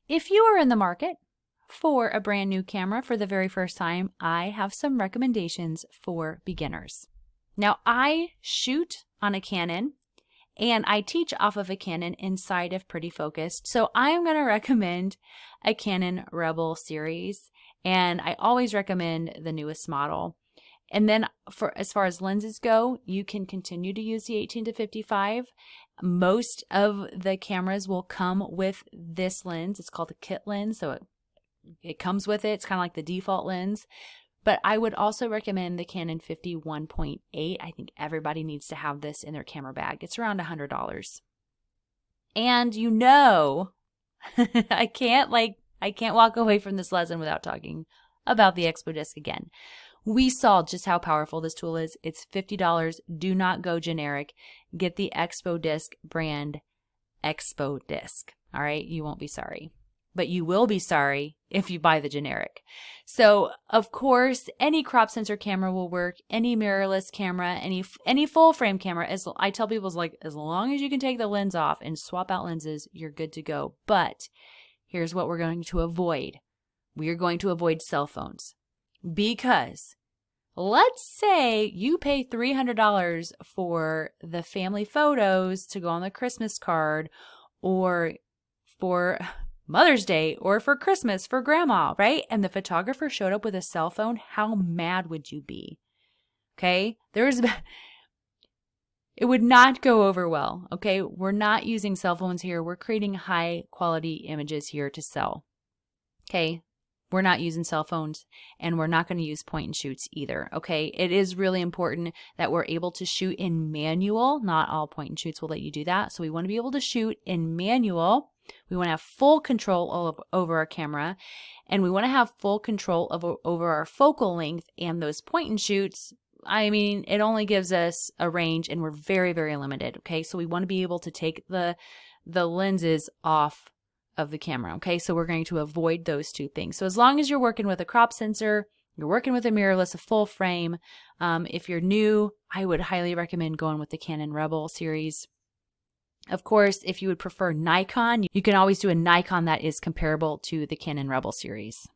If you are in the market for a brand new camera for the very first time, I have some recommendations for beginners. Now, I shoot on a Canon and I teach off of a Canon inside of Pretty Focused. So I'm going to recommend a Canon Rebel series, and I always recommend the newest model. And then for as far as lenses go, you can continue to use the 18-55. Most of the cameras will come with this lens. It's called a kit lens, so it comes with it. It's kind of like the default lens. But I would also recommend the Canon 51.8. I think everybody needs to have this in their camera bag. It's around $100. And you know, I can't walk away from this lesson without talking about the Expo Disc again. We saw just how powerful this tool is. It's $50. Do not go generic. Get the Expo Disc brand Expo Disc. All right, you won't be sorry. But you will be sorry if you buy the generic. So, of course, any crop sensor camera will work, any mirrorless camera, any full frame camera. As I tell people, as long as you can take the lens off and swap out lenses, you're good to go. But here's what we're going to avoid. We are going to avoid cell phones. Because let's say you pay $300 for the family photos to go on the Christmas card, or for Mother's Day, or for Christmas for grandma, right? And the photographer showed up with a cell phone. How mad would you be? Okay? It would not go over well. Okay? We're not using cell phones here. We're creating high quality images here to sell. Okay? We're not using cell phones, and we're not going to use point and shoots either. Okay? It is really important that we're able to shoot in manual. Not all point and shoots will let you do that. So we want to be able to shoot in manual. We want to have full control over our camera, and we want to have full control over our focal length. And those point and shoots, I mean, it only gives us a range, and we're very, very limited. Okay, so we want to be able to take the lenses off of the camera. Okay, so we're going to avoid those two things. So as long as you're working with a crop sensor, you're working with a mirrorless, a full frame. If you're new, I would highly recommend going with the Canon Rebel series. Of course, if you would prefer Nikon, you can always do a Nikon that is comparable to the Canon Rebel series.